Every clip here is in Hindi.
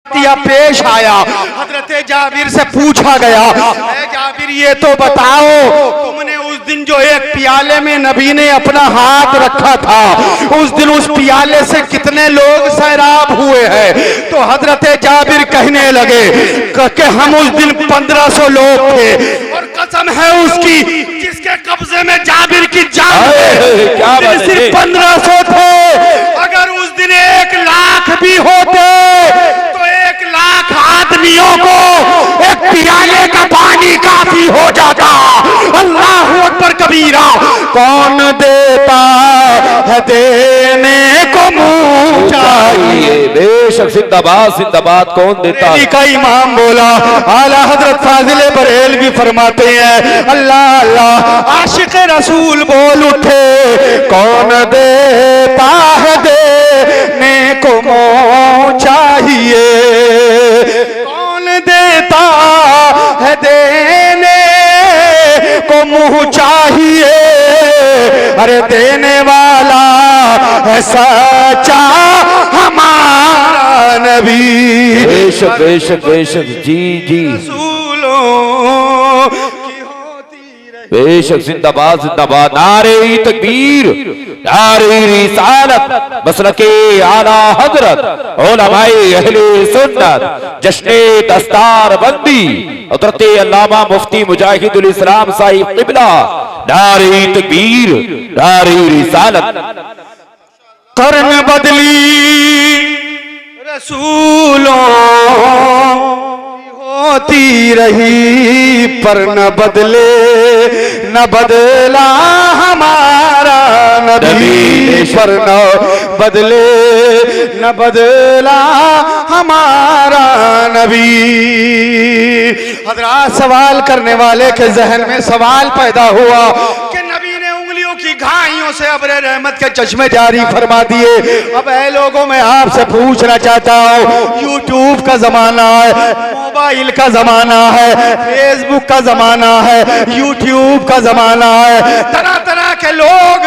पेश आया। हजरत जाबिर से पूछा गया, जाबिर ये तो बताओ तुमने उस दिन जो एक प्याले में नबी ने अपना हाथ रखा था, उस दिन उस प्याले से कितने लोग सैराब हुए हैं? तो हजरत जाबिर कहने लगे कि हम उस दिन 1500 लोग थे और कसम है उसकी जिसके कब्जे में जाबिर की जान है, सिर्फ 1500 थे। अगर उस दिन 1 लाख भी होते तो 1 लाख आदमियों को एक प्याले का पानी काफी हो जाता। अल्लाह अकबर कबीरा। कौन देता है देने को मुंह चाहिए। बेशक जिंदाबाद जिंदाबाद। कौन देता है का इमाम बोला। आला हजरत फाजिल बरेलवी फरमाते हैं अल्लाह अल्लाह आशिक रसूल बोल उठे, कौन देता है देने को मुंह चाहिए, कौन देता है देने को मुंह चाहिए, अरे देने वाला है सच्चा हमारा नबी। बेशक बेशक बेशक। जी जी बेशक जिंदाबाद जिंदाबाद। नारे तकबीर, नारे रिसालत, मसलके आला हजरत, उलमाए अहले सुन्नत, जश्ने दस्तार बंदी हजरत अल्लामा मुफ्ती मुजाहिदुल इस्लाम साहिब क़िबला। नारे तकबीर, नारे रिसालत। कर्न बदली रसूलों होती रही, पर न बदले न बदला हमारा नबी, पर न बदले न बदला हमारा नबी। हजरात, सवाल करने वाले के जहन में सवाल पैदा हुआ कि नबी ने उंगलियों की घाइयों से अब्रे रहमत के चश्मे जारी फरमा दिए। अब ऐ लोगों, मैं आपसे पूछना चाहता हूँ, यूट्यूब का जमाना है, मोबाइल का जमाना है, फेसबुक का जमाना है, यूट्यूब का जमाना है, तरह तरह के लोग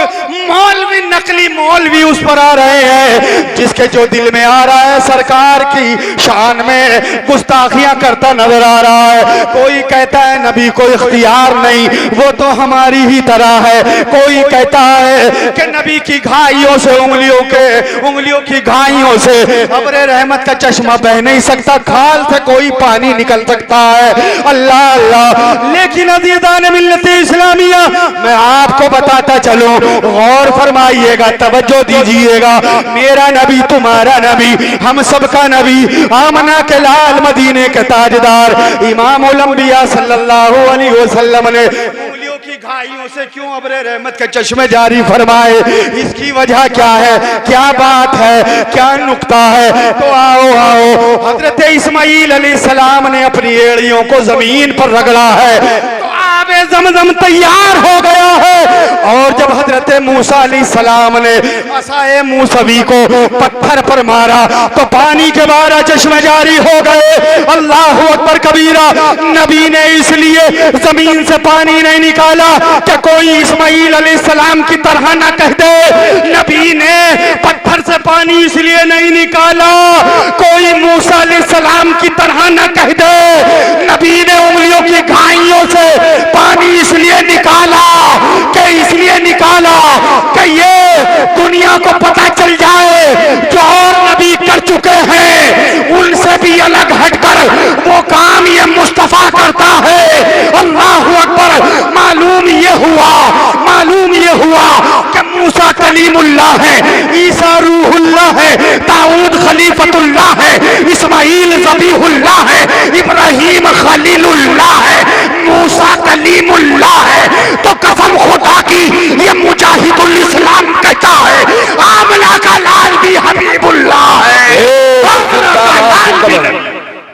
मौलवी, नकली मौलवी उस पर आ रहे हैं, जिसके जो दिल में आ रहा है सरकार की शान में गुस्ताखियां करता नजर आ रहा है। कोई कहता है नबी को इख्तियार नहीं, वो तो हमारी ही तरह है। कोई कहता है कि नबी की घाइयों से उंगलियों की घाइयों से अब्रे रहमत का चश्मा बह नहीं सकता, खाल से कोई पानी निकल सकता है। अल्लाह अल्लाह। लेकिन अज़ीज़ान मिल्लत इस्लामिया, मैं आपको बताता चलूं, गौर फरमाइएगा, तवज्जो दीजिएगा। मेरा नबी, तुम्हारा नबी, हम सबका नबी, आमना के लाल, मदीने के ताजदार, इमामुल अंबिया सल्लल्लाहु अलैहि वसल्लम ने उंगलियों की घाइयों से क्यों अब्रे रहमत के चश्मे जारी फरमाए? इसकी वजह क्या है, क्या बात है, क्या नुक्ता है? तो आओ आओ, हजरत इस्माईल अलैहिस्सलाम ने अपनी एड़ियों को जमीन पर रगड़ा है तो आबे ज़मज़म तैयार हो गया है। और जब हजरत मूसा अलैहिस्सलाम ने असाए मूसवी को पत्थर पर मारा तो पानी के 12 चश्मे जारी हो गए। अल्लाह अकबर कबीरा। नबी ने इसलिए जमीन से पानी नहीं निकाला कि कोई इस्माईल अलैहिस्सलाम की तरह ना कह दे। नबी ने पत्थर से पानी इसलिए नहीं निकाला कोई मूसा अलैहिस्सलाम की तरह ना कह दे। नबी ने उंगलियों की घाइयों से पानी इसलिए निकाला कि ये दुनिया को पता चल जाए जो और नबी कर चुके हैं उनसे भी अलग हटकर वो काम ये मुस्तफा करता है। अल्लाह अकबर। मालूम ये हुआ कि मूसा कलीमुल्लाह है, ईसा रूहुल्लाह है, दाऊद खलीफतुल्लाह है, इस्माईल ज़बीहुल्लाह है, इब्राहीम खलीलुल्लाह है, मूसा कलीमुल्लाह है। तो कसम खुदा की ये मुजाहिदुल इस्लाम कहता है आमना का लाल भी हबीबुल्लाह है।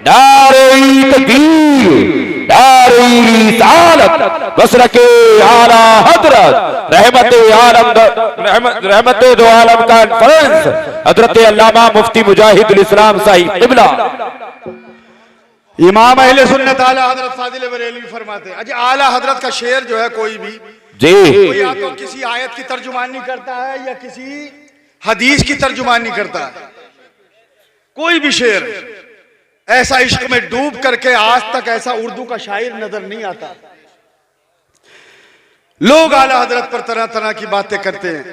नारे तकबीर, नारे रिसालत, मसलके आला हजरत, रहमत दो आलम कॉन्फ्रेंस, हजरत अल्लामा मुफ्ती मुजाहिदुल इस्लाम साहिब क़िबला। इमाम अहले सुन्नत आला हजरत फाजिल बरेलवी फरमाते हैं, अच्छा आला हजरत का शेर जो है कोई भी जी, कोई या तो किसी आयत की तर्जुमानी करता है या किसी हदीस की तर्जुमानी करता है, कोई भी शेर ऐसा इश्क में डूब करके आज तक ऐसा उर्दू का शायर नजर नहीं आता। लोग आला हजरत पर तरह तरह की बातें करते हैं।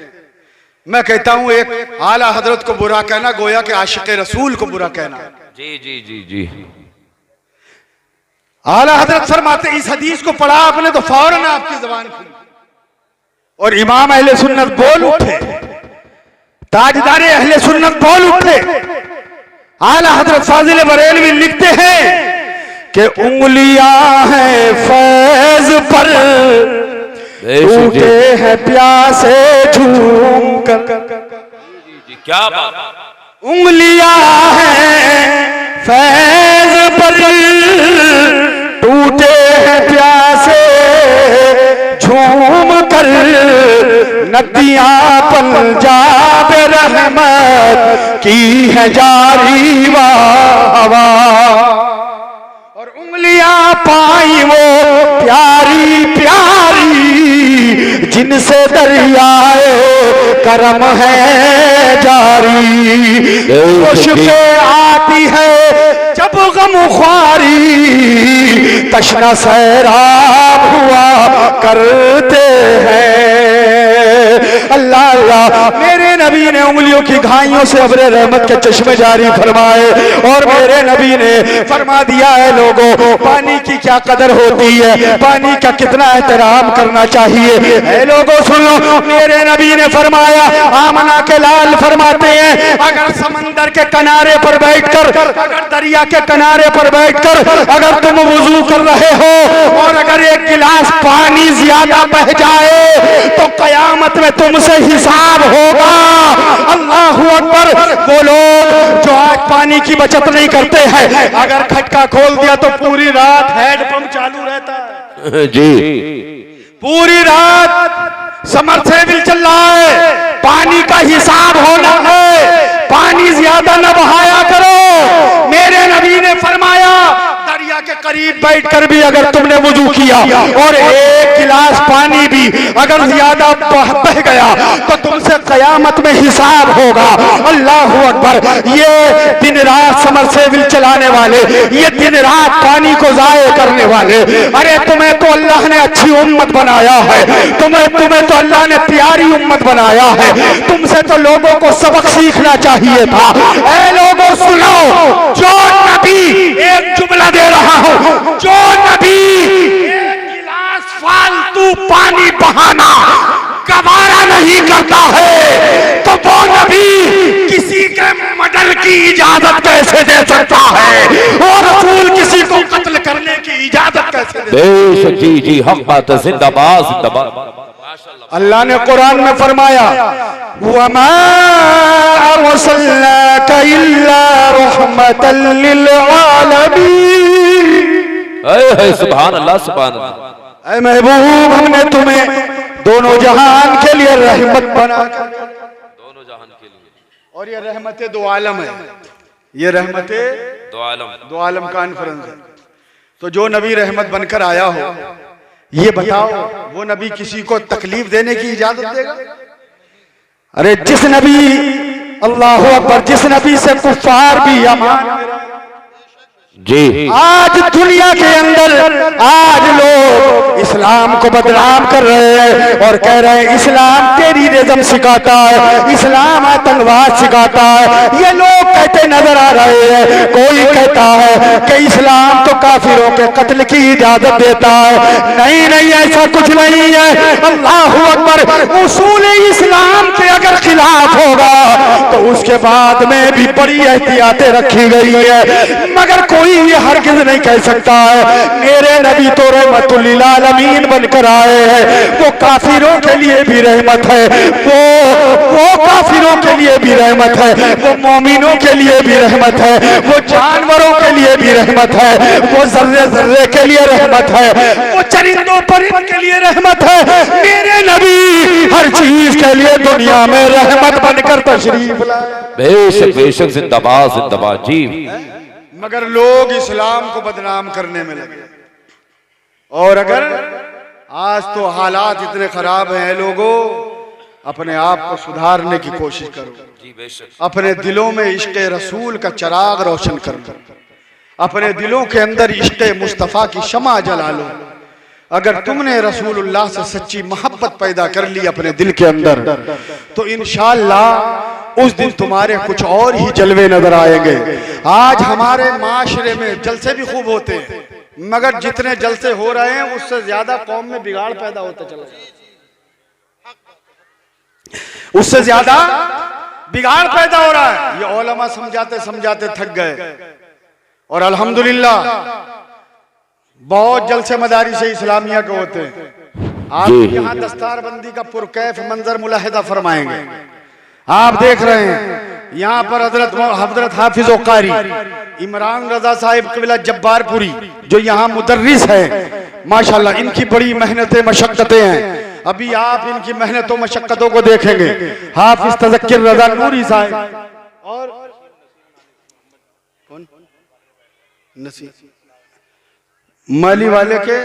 मैं कहता हूं एक आला हजरत को बुरा कहना गोया के आशिक रसूल को बुरा कहना। जी जी जी जी। आला हजरत फरमाते इस हदीस को पढ़ा आपने तो फौरन आपकी जबान खुली और इमाम अहले सुन्नत बोल उठे, ताजदार अहले सुन्नत बोल उठे। आला हजरत फाजिल बरेलवी लिखते हैं कि उंगलियां हैं फैज पर टूटे हैं प्यासे झूम कर। क्या बात। उंगलियां हैं फैज पर टूटे हैं प्यासे झूम कर। नदियां पंजाब रहमत की है जारी वावा और उंगलियां पाई वो प्यारी प्यारी जिनसे दरियाए करम है जारी। खुशबू आती है जब गम ख्वारी तशना सैराब हुआ करते हैं। अल्लाह अल्लाह मेरे नबी ने उंगलियों की घाइयों से अब्रे रहमत के चश्मे जारी फरमाए और मेरे नबी ने फरमा दिया है लोगों पानी की क्या कदर होती है, पानी का कितना एहतराम करना चाहिए। ऐ लोगों सुन लो, मेरे नबी ने फरमाया, आमना के लाल फरमाते हैं अगर समंदर के किनारे पर बैठकर, अगर दरिया के किनारे पर बैठकर अगर तुम वुजू कर रहे हो और अगर एक गिलास पानी ज्यादा बह जाए तो कयामत में तुमसे हिसाब होगा। अल्लाहू अकबर। वो लोग जो आज पानी की बचत नहीं करते हैं, अगर खटका खोल दिया तो पूरी रात हैंडपंप चालू रहता है जी, पूरी रात समरसेबिल चल रहा है। पानी का हिसाब होना है, पानी ज्यादा न बहाया करो। मेरे नबी ने फरमाया दरिया के करीब बैठकर भी अगर तुमने वुजू किया और एक गिलास पानी भी अगर ज्यादा बह गया तो तुमसे कयामत में हिसाब होगा। अल्लाह अकबर। ये दिन रात समरसेबिल चलाने वाले, ये दिन रात पानी को जाये करने वाले, अरे तुम्हें तो अल्लाह ने अच्छी उम्मत बनाया है, तुम्हें तो अल्लाह ने प्यारी उम्मत बनाया है, तुमसे तो लोगों को सबक सीखना चाहिए था। ऐ लोगों सुनो, जो नबी, एक जुमला दे रहा हूं, जो नबी एक गिलास फालतू पानी बहाना गवारा नहीं करता है तो वो नबी किसी के मर्डर की इजाजत कैसे दे सकता है और रसूल किसी को कत्ल करने की इजाजत कैसे दे सकता है। जी जी हम बात जिंदाबाद जिंदाबाद। अल्लाह ने कुरान में फरमाया वमा अरसलनाका इल्ला रहमतल लिल आलमीन। सुभान अल्लाह सुभान अल्लाह। ऐ महबूब हमने तुम्हें दोनों जहान के लिए रहमत बना, दोनों जहान के लिए। और ये रहमत दो आलम है, ये रहमत दो आलम कॉन्फ्रेंस है। तो जो नबी रहमत बनकर आया हो, ये बताओ वो नबी किसी को तकलीफ देने की इजाजत देगा? अरे जिस नबी, अल्लाह अकबर, जिस नबी से कुफ्फार भी अमान जी। आज दुनिया के अंदर आज लोग इस्लाम को बदनाम कर रहे हैं और कह रहे हैं इस्लाम टेररिज्म सिखाता है, इस्लाम आतंकवाद सिखाता है। ये लोग कहते नजर आ रहे हैं। कोई कहता है कि इस्लाम तो काफिरों के कत्ल की इजाजत देता है। नहीं नहीं, ऐसा कुछ नहीं है। अल्लाह अकबर। उसूल इस्लाम के अगर खिलाफ होगा तो उसके बाद में भी बड़ी एहतियातें रखी गई है, मगर कोई ये हरगिज नहीं कह सकता है मेरे नबी तो रहमतुल लिल आलमीन बनकर आए हैं। वो काफिरों के लिए भी रहमत है, वो काफिरों के लिए भी रहमत है, वो मोमिनों के लिए भी रहमत है, वो जानवरों के लिए भी रहमत है, वो जर्रे जर्रे के लिए रहमत है, वो चरिंदों परिंदों के लिए रहमत है। मेरे नबी हर चीज के लिए दुनिया में रहमत बनकर तशरीफ लाए। बेशक बेशक जिंदाबाद जिंदाबाद जी। मगर लोग इस्लाम को बदनाम करने में लगे। और अगर आज तो हालात इतने खराब हैं लोगों, अपने आप को सुधारने की कोशिश करो, अपने दिलों में इश्क़ रसूल का चिराग रोशन करो। अपने दिलों के अंदर इश्क़ मुस्तफ़ा की शमा जला लो। अगर तुमने रसूलुल्लाह से सच्ची मोहब्बत पैदा कर ली अपने दिल के अंदर, तो इंशाअल्लाह उस दिन तुम्हारे कुछ और ही जलवे नजर आएंगे। आज हमारे माशरे में जलसे भी खूब होते हैं, मगर जितने जलसे हो रहे हैं उससे ज्यादा कौम में बिगाड़ पैदा होता चला, उससे ज्यादा बिगाड़ पैदा हो रहा है। ये उलमा समझाते समझाते थक गए, और अल्हम्दुलिल्लाह बहुत जलसे मदारिस इस्लामिया के होते हैं। आप यहाँ दस्तारबंदी का पुरकैफ मंजर मुलाहिदा फरमाएंगे। आप देख रहे हैं यहाँ पर हजरत हाफिज कारी इमरान रजा साहिब क़िबला जब्बारपुरी जो यहाँ मुदर्रिस है, माशाल्लाह इनकी बड़ी मेहनतें मशक्क़तें हैं। अभी आप इनकी मेहनतों मशक्क़तों को देखेंगे। हाफिज तज़क्किर रजा नूरी साहिब और कौन नसी माली वाले के,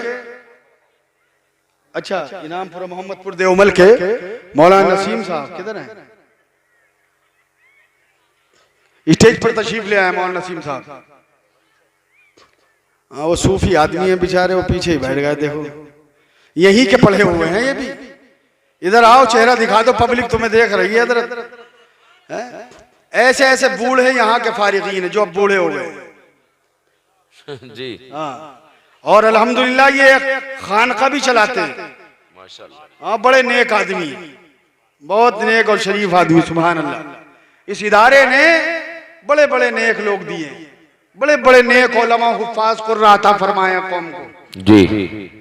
अच्छा इनामपुर मोहम्मदपुर देवमल के मौलाना नसीम साहब किधर हैं? स्टेज पर तशरीफ ले आए मौलाना नसीम साहब। हाँ वो सूफी आदमी है बेचारे, वो पीछे ही बैठ गए। देखो यहीं के पढ़े हुए हैं ये भी। इधर आओ, चेहरा दिखा दो, पब्लिक तुम्हें देख रही है। इधर ऐसे ऐसे बूढ़े यहाँ के फारिगीन है जो अब बूढ़े हो गए जी। हाँ, और अल्हम्दुलिल्लाह ये खानका भी चलाते हैं माशाल्लाह। हाँ बड़े नेक आदमी, बहुत नेक और शरीफ आदमी, सुभान अल्लाह। इस इदारे ने बड़े बड़े नेक लोग दिए, बड़े बड़े नेक उलमा हुफ्फाज कुर्रा अता फरमाया कौम को जी।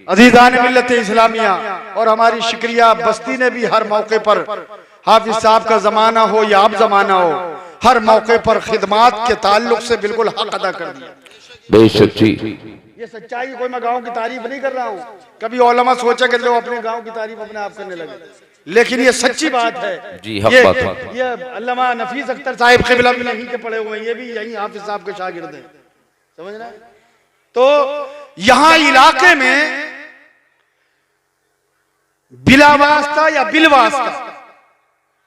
अजीज़ान मिल्लत इस्लामिया और हमारी शुक्रिया बस्ती ने भी हर मौके पर, हाफिज साहब का जमाना हो या अब जमाना हो, हर मौके पर खिदमात के ताल्लुक से बिल्कुल हक अदा कर दिया। बेशक जी, ये सच्चाई। कोई मैं गांव की तारीफ नहीं कर रहा हूँ। कभी उलमा सोचा कि लोग अपने गांव की तारीफ अपने आप करने लगे, लेकिन ये सच्ची बात है जी, हक बात है। ये अल्लामा नफीस अख्तर साहिब क़िबला भी यहीं के पढ़े हुए हैं, ये भी यहीं हाफिज साहब के शागिर्द हैं, समझ रहे हैं? तो यहाँ इलाके में बिला वास्ता या बिल वास्ता,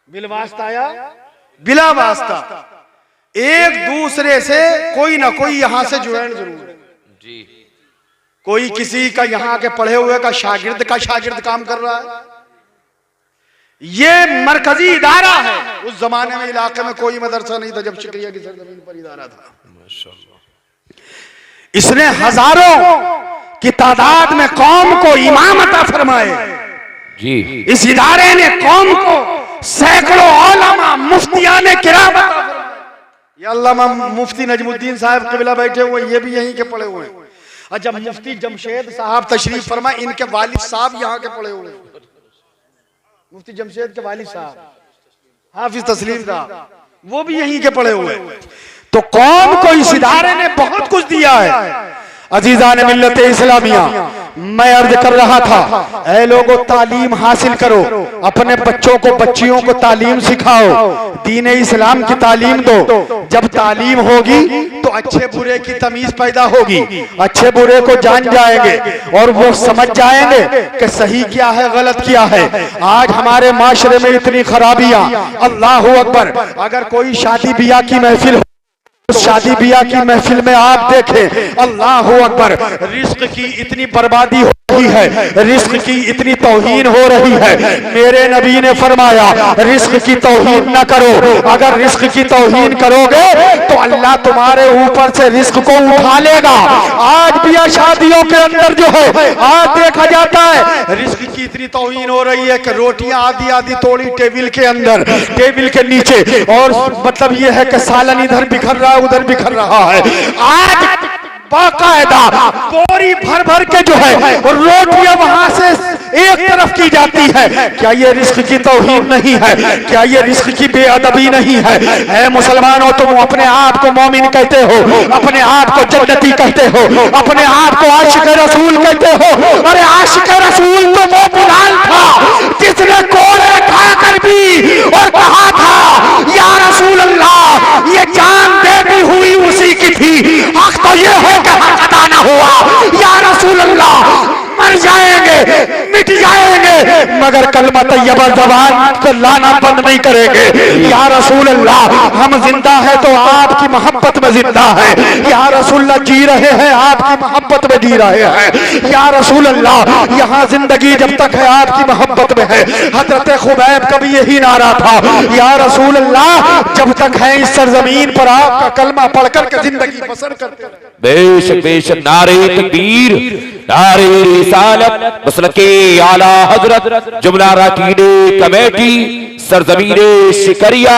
बिल वास्ता या बिला वास्ता एक दूसरे से कोई ना कोई यहाँ से जुड़न जरूर है जी। कोई किसी का यहाँ के पढ़े हुए का शागिर्द काम कर रहा है। ये मरकजी इदारा है। उस जमाने में इलाके में कोई मदरसा नहीं था जब शिकरिया की सरजमीन पर इदारा था। इसने हजारों की तादाद में कौम को इमाम अता फरमाए जी। इस इदारे ने कौम को सैकड़ों उलमा मुफ्तियाने किराम अता फरमाए। ये अल्लामा मुफ्ती नजमुद्दीन साहब क़िबला बैठे हुए, ये भी यहीं के पढ़े हुए हैं। और जब मुफ्ती जमशेद साहब तशरीफ फरमा, इनके वालिद साहब यहाँ के पढ़े हुए हैं। मुफ्ती जमशेद के वालिद साहब हाफिज तस्लीम साहब, वो भी यहीं के पढ़े हुए हैं। तो कौम को इस इदारे ने बहुत कुछ दिया है। अजीज़ान मिल्लत इस्लामिया, मैं अर्ज कर रहा था, ऐ लोगों तालीम हासिल करो, अपने बच्चों को बच्चियों को तालीम सिखाओ, दीन इस्लाम की तालीम दो। जब तालीम होगी तो अच्छे बुरे की तमीज पैदा होगी, अच्छे बुरे को जान जाएंगे और वो समझ जाएंगे कि सही क्या है गलत क्या है। आज हमारे माशरे में इतनी खराबियां, अल्लाह अकबर। अगर कोई शादी ब्याह की महफिल हो, शादी ब्याह की महफिल में आप देखें, अल्लाह अकबर, रिस्क की इतनी बर्बादी हो रही है, रिस्क की इतनी तौहीन हो रही है। मेरे नबी ने फरमाया रिस्क की तौहीन न करो। अगर रिस्क की तौहीन करोगे तो अल्लाह तुम्हारे ऊपर से रिस्क को उठा लेगा। आज ब्याह शादियों के अंदर जो है आज देखा जाता है रिस्क की इतनी तौहीन हो रही है कि रोटियां आधी आधी तोड़ी टेबल के अंदर, टेबल के नीचे, और मतलब ये है कि सालन इधर बिखर रहा है उधर बिखर रहा है। आज बाकायदा बोरी भर भर के जो है रोटियां वहां से एक तरफ की जाती है। क्या ये रिस्क की तौहीन नहीं है? क्या ये रिस्क की बेअदबी नहीं है? ऐ मुसलमानों, तुम अपने आप को मोमिन कहते हो, अपने आप को जन्नती कहते हो, अपने आप को आशिक रसूल कहते हो। अरे आशिक रसूल तो वो बिलाल था जिसने कोड़े खाकर भी और कहा था या रसूल अल्लाह, ये जान देती हुई उसी की थी। हक तो ये हो कि हक अदा न हुआ। या रसूल अल्लाह, मर जाएंगे, मिट जाएंगे, मगर कलमा तैयबा ज़बान को लाना बंद नहीं करेंगे। या रसूल अल्लाह, हम जिंदा है तो आपकी मोहब्बत में जिंदा है। या रसूल अल्लाह, जी रहे हैं आपकी मोहब्बत में जी रहे हैं। या रसूल अल्लाह, यहाँ जिंदगी जब तक है आपकी मोहब्बत में है। हजरत खुबैब का भी यही नारा था, या रसूल अल्लाह, जब तक है इस सरजमीन पर आपका कलमा पढ़कर के जिंदगी बसर करते हैं। बेशक बेशक, नारे तकबीर, नारे रिसालत, मसलके आला हजरत, जुमला राकीडे कमेटी, सरजमीने शिकरिया,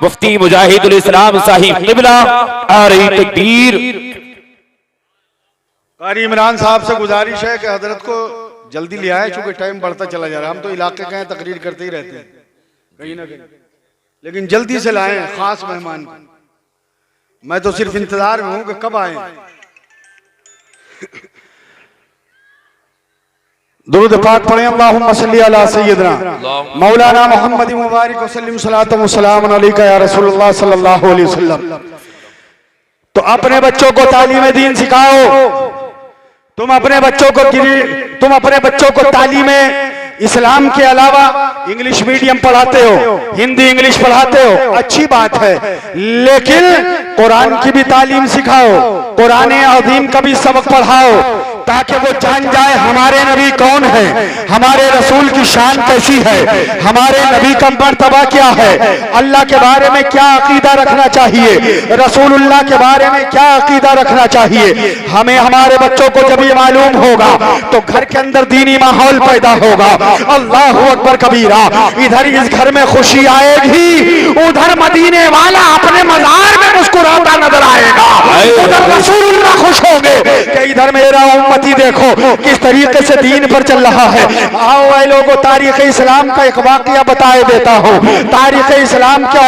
मुफ्ती मुजाहिदुल इस्लाम साहिब क़िबला, नारे तकबीर। कारी इमरान साहब से गुजारिश है कि हजरत को जल्दी ले आए, चूंकि टाइम बढ़ता चला जा रहा है। हम तो इलाके के हैं, तकरीर करते ही रहते हैं कहीं ना कहीं, लेकिन जल्दी से लाएं खास मेहमान को। मैं तो सिर्फ इंतजार में हूं कि कब आए। दुरूद पाक पढ़ें, अल्लाहुम्मा सल्ली अला सय्यदना मौलाना मुहम्मद मुबारक वसल्लम सलातु व सलाम अलैका या रसूलुल्लाह सल्लल्लाहु अलैहि वसल्लम। तो अपने बच्चों को तालीम दीन सिखाओ। तुम अपने बच्चों को तालीम इस्लाम के अलावा इंग्लिश मीडियम पढ़ाते हो, हिंदी इंग्लिश पढ़ाते हो, अच्छी बात है, लेकिन कुरान की भी तालीम सिखाओ, कुरान अज़ीम का भी सबक पढ़ाओ, ताकि वो जान जाए हमारे नबी कौन है, हमारे रसूल की शान कैसी है, हमारे नबी का मर्तबा क्या है, अल्लाह के बारे में क्या अकीदा रखना चाहिए, रसूलुल्लाह के बारे में क्या अकीदा रखना चाहिए। हमें हमारे बच्चों को जब ये मालूम होगा तो घर के अंदर दीनी माहौल पैदा होगा। अल्लाहु अकबर कबीरा। इधर इस घर में खुशी आएगी, उधर मदीने वाला अपने मज़ार में मुस्कुराता नजर आएगा। उधर रसूलुल्लाह खुश होंगे कि इधर मेरा उम्मती देखो किस तरीके से दीन पर चल रहा है। आओ ऐ लोगों, तारीख इस्लाम का एक वाकया बताए देता हूँ। तारीख इस्लाम के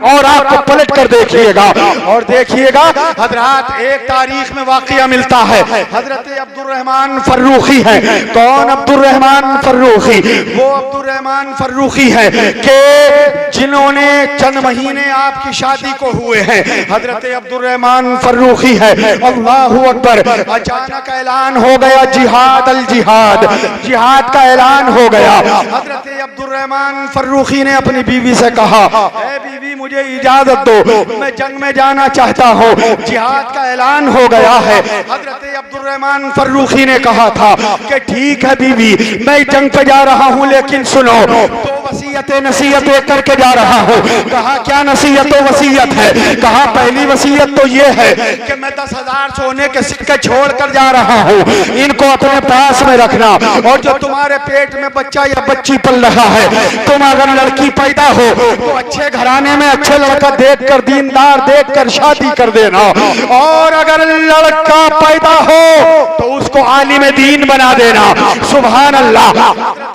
और आपको पलट कर देखिएगा और देखिएगा हजरत, एक तारीख में वाकया मिलता है। हजरत अब्दुर्रहमान फर्रुखी है। कौन अब्दुर्रहमान फर्रुखी? वो अब्दुर्रहमान फर्रुखी है कि जिन्होंने चंद महीने आपकी शादी को हुए हैं। हजरत अब्दुर्रहमान फर्रुखी है। अल्लाहु अकबर। अचानक ऐलान हो गया जिहाद अल जिहाद, जिहाद का ऐलान हो गया। हजरत अब्दुर्रहमान फर्रुखी ने अपनी बीवी से कहा, ऐ बीवी मुझे इजाजत दो, मैं जंग में जाना चाहता हूँ, जिहाद का ऐलान हो गया है। हजरत अब्दुर्रहमान फर्रुखी ने कहा था कि ठीक है बीवी, मैं जंग पे जा रहा हूँ, लेकिन सुनो, तो वसीयतें नसीहतें करके जा रहा हूँ। कहा क्या नसीहत वसीयत है? कहा पहली वसीयत तो ये है कि मैं 10,000 सोने के सिक्के छोड़ कर जा रहा हूँ, इनको अपने पास में रखना। और जो तुम्हारे पेट में बच्चा या बच्ची पल रहा है, तुम अगर लड़की पैदा हो तो अच्छे घराने में अच्छा लड़का देखकर, दीनदार देखकर शादी कर देना, और अगर लड़का पैदा हो तो उसको आलिम दीन बना देना। सुभान अल्लाह।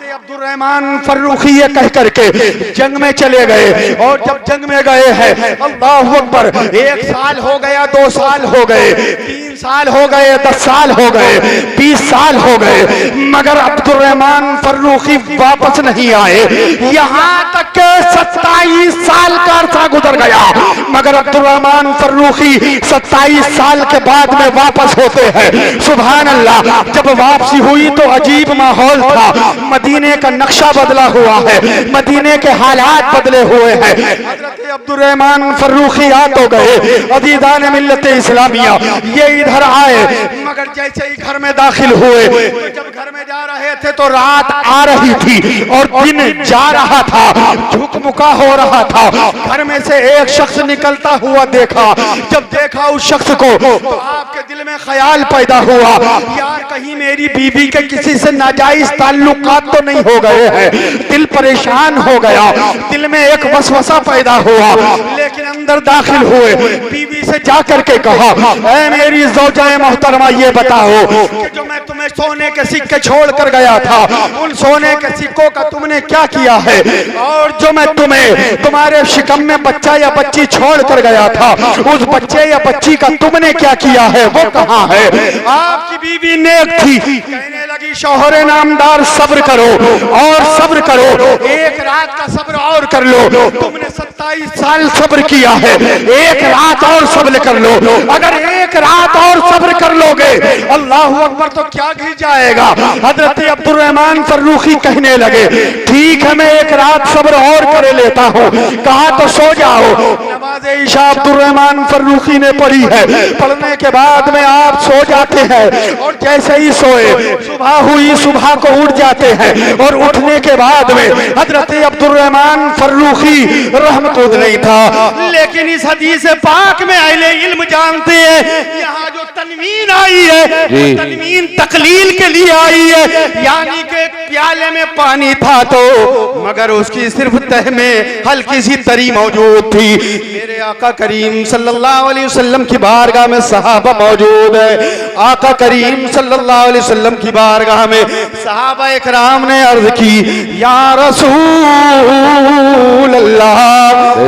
अब्दुर्रहमान फर्रुखी ये कह करके जंग में चले गए। और जब जंग में गए हैं, अल्लाहु अकबर, 1 साल हो गया, 2 साल हो गए, 3 साल हो गए, 10 साल हो गए, 20 साल हो गए, मगर अब्दुर्रहमान फर्रुखी वापस नहीं आए। यहाँ तक के 27 साल का अरसा गुजर गया, मगर अब्दुर्रहमान फर्रुखी 27 साल के बाद में वापस होते हैं। सुभान अल्लाह। जब वापसी हुई तो अजीब माहौल था। मदीने का नक्शा बदला हुआ है, मदीने के हालात बदले हुए हैं। हजरत अब्दुर्रहमान फर्रुखी आ तो गए, अजीज़ान मिल्लत इस्लामिया, ये इधर आए, मगर जैसे ही घर में दाखिल हुए, तो जब घर में जा रहे थे तो रात आ रही थी और दिन जा रहा था, झुकमुका हो रहा था। घर में से एक शख्स निकलता हुआ देखा। जब देखा उस शख्स को तो आपके दिल में ख्याल पैदा हुआ, यार कहीं मेरी बीवी के किसी से नाजायज ताल्लुकात तो नहीं हो गए हैं। दिल परेशान हो गया, दिल में एक वसवसा पैदा हुआ। लेकिन अंदर दाखिल हुए, बीवी से जाकर के कहा, ऐ मेरी ज़ौजा मोहतरमा, ये बताओ कि जो मैं तुम्हें सोने के सिक्के छोड़ कर गया था, उन सोने के सिक्कों का तुमने क्या किया है? और जो मैं तुम्हें तुम्हारे शिकम में बच्चा या बच्ची छोड़ कर गया था, उस बच्चे या बच्ची का तुमने क्या किया है? वो कहाँ है? आपकी बीवी नेक थी, कहने लगी, शौहर नामदार, सब्र करो और सब्र करो, एक रात का सब्र और कर लो। तुमने 27 साल सब्र किया है, एक रात और सब्र कर लो। अगर एक रात और सब्र कर लोगे, अल्लाह अकबर तो क्या घिस जाएगा। हजरत अब्दुर्रहमान फर्रुखी कहने लगे ठीक है मैं एक रात सब्र और करे लेता हूँ। कहा तो सो जाओ। नमाज ईशा अब्दुर्रहमान फर्रुखी ने पढ़ी है, पढ़ने के बाद में आप सो जाते हैं और जैसे ही सोए सुबह हुई, सुबह को उठ जाते हैं और उठने के बाद में हजरत अब्दुर्रहमान फर्रुखी रहमतुल्लाह नहीं था, लेकिन इस हदीस पाक में अहले इल्म जानते हैं यहाँ जो तनवीन आई है तनवीन तकलील के लिए आई है, यानी कि प्याले में पानी था तो मगर उसकी सिर्फ तह में हल्की सी तरी मौजूद थी। मेरे आका करीम सल्लल्लाहु अलैहि वसल्लम की बारगाह में सहाबा मौजूद है। आका करीम सल्लल्लाहु अलैहि वसल्लम की बारगाह में सहाबा इकराम ने अर्ज की या रसूल अल्लाह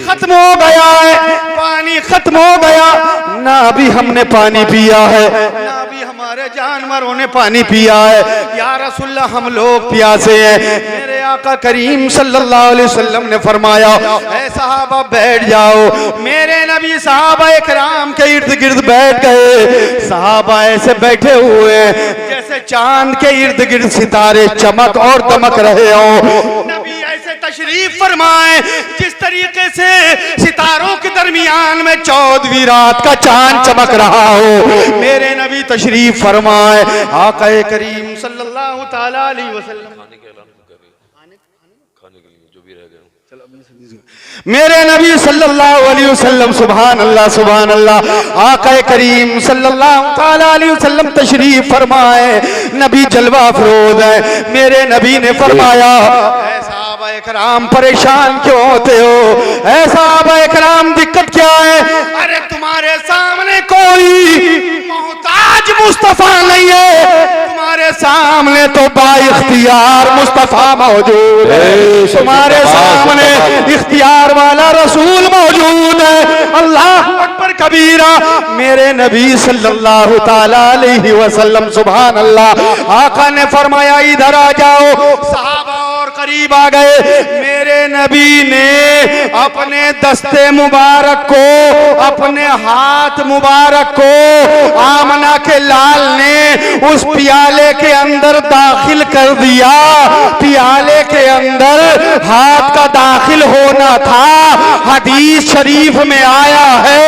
खत्म हो गया है, पानी खत्म हो गया, ना अभी हमने पानी पिया है ना अभी हमारे जानवरों ने पानी पिया है, या रसूलल्लाह हम लोग प्यासे हैं। मेरे आका करीम सल्लल्लाहु अलैहि वसल्लम ने फरमाया ऐ सहाबा बैठ जाओ। मेरे नबी सहाबा इकराम के इर्द गिर्द बैठ गए। सहाबा ऐसे बैठे हुए हैं जैसे चांद के इर्द गिर्द सितारे चमक और दमक रहे हो। नबी ऐसे तशरीफ फरमाए जिस तरीके से सितारों के दरमियान में 14वीं रात का चांद चमक रहा हो। मेरे नबी तशरीफ फरमाए। आका करीम सल्लल्लाहु ताला अलैहि वसल्लम मेरे नबी सल्लल्लाहु अलैहि वसल्लम सुभान अल्लाह आका करीम सल्लल्लाहु ताला अलैहि वसल्लम तशरीफ फरमाए। नबी जलवा अफरोज है। मेरे नबी ने फरमाया ऐ कराम परेशान क्यों होते हो, ऐसा कराम दिक्कत क्या है? अरे तुम्हारे सामने कोई मोहताज मुस्तफा नहीं है, तुम्हारे सामने तो बाइख्तियार मुस्तफा मौजूद है, तुम्हारे सामने इख्तियार वाला रसूल मौजूद है। अल्लाह अकबर कबीरा। मेरे नबी सल्लल्लाहु ताला अलैहि वसल्लम सुभान अल्लाह आका ने फरमाया इधर आ जाओ। सहाबा और करीब आ गए। मेरे नबी ने अपने दस्ते मुबारक को, अपने हाथ मुबारक को आमना के लाल ने उस पियाले के अंदर दाखिल कर दिया। पियाले के अंदर हाथ का दाखिल होना था। हदीस शरीफ में आया है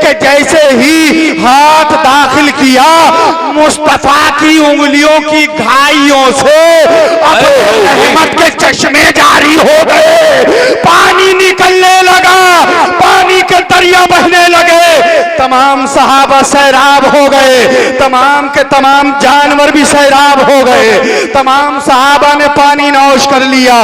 कि जैसे ही हाथ दाखिल किया मुस्तफा की उंगलियों की घाइयों से रहमत के चश्मे जारी हो गए, पानी निकलने लगा, पानी के दरिया बहने लगे। तमाम सहाबा सैराब हो गए, तमाम के तमाम जानवर भी सैराब हो गए। तमाम सहाबा ने पानी नौश कर लिया।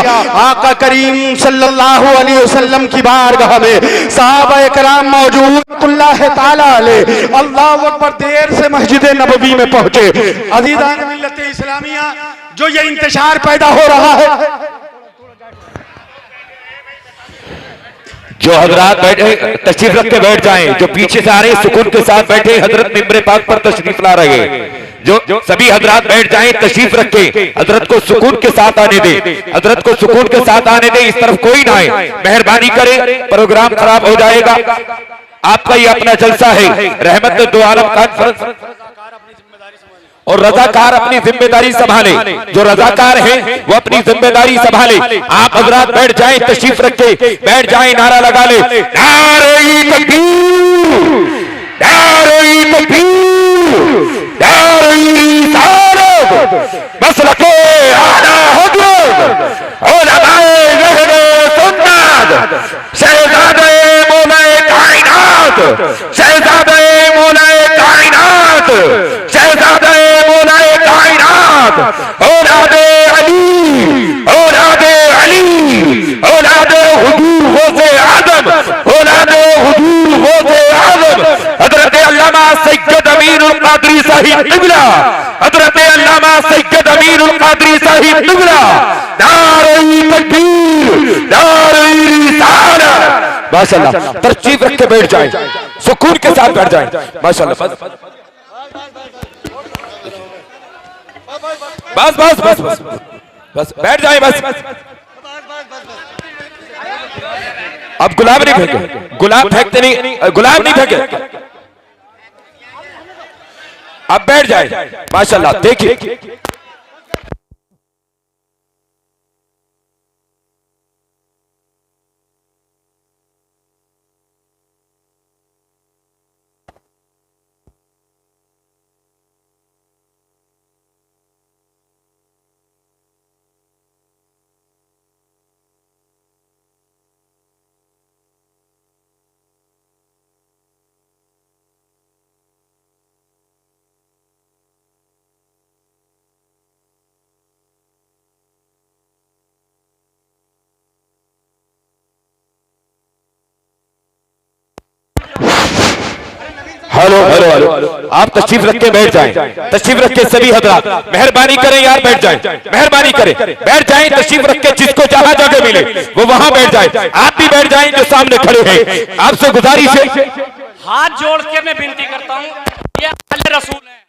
आका करीम सल्लल्लाहु अलैहि वसल्लम की बारगाह में सहाबा इकराम मौजूद अल्लाह ताला अलैह। अल्लाह अकबर। देर से मस्जिद नबवी में पहुंचे। अज़ीज़ान मिल्लत इस्लामिया, जो ये इंतशार पैदा हो रहा है, जो हजरात बैठे तशरीफ रख के बैठ जाएं, जो पीछे से आ रहे सुकून के साथ बैठे हजरत मिंबर पाक पर तशरीफ ला रहे हैं, जो सभी हजरात बैठ जाएं, तशरीफ रखे, हजरत को सुकून के साथ आने दे, हजरत को सुकून के साथ आने दे। इस तरफ कोई ना आए, मेहरबानी करें, प्रोग्राम खराब हो जाएगा। आपका ये अपना जलसा है, रहमत दो आलम कॉन्फ्रेंस, और रजाकार अपनी जिम्मेदारी संभाले। जो रजाकार हैं वो अपनी जिम्मेदारी संभाले। आप हजरात बैठ जाएं, तशरीफ रखे, बैठ जाएं, नारा लगा ले, नारे तकबीर, नारे तकबीर, नारे रिसालत, मसलके आला हुजूर, उलमाए अहले सुन्नत, शहजादे मौलाए कायनात, शहजादे मौलाए कायनात, शहजादे मौलाए कायनात, औलादे अली, औलादे अली, औलादे हुजूर गौसे आज़म, औलादे हुजूर गौसे आज़म, हज़रत अल्लामा सैयद अमीरुल क़ादरी साहिब क़िबला, हज़रत अल्लामा सैयद अमीरुल क़ादरी साहिब क़िबला, नारे तकबीर, नारे रिसालत। माशाअल्लाह, तशरीफ रख के बैठ जाएं, सुकून के साथ बैठ जाएं। माशाअल्लाह, बस बस बस बस बस बैठ जाए बस। अब गुलाब नहीं फेंके, गुलाब फेंकते नहीं, गुलाब नहीं फेंके। आप बैठ जाए। माशाल्लाह, देखिए हेलो हेलो हेलो, आप तशरीफ रख के बैठ जाएं। तशरीफ रख के सभी हजरात मेहरबानी करें यार, बैठ जाएं, मेहरबानी करें, बैठ जाएं। तशरीफ रख के जिसको जहां जगह मिले वो वहां बैठ जाए। आप भी बैठ जाएं जो सामने खड़े हैं। आपसे गुजारिश है, हाथ जोड़ के मैं विनती करता हूं, ये अल्लाह रसूल है।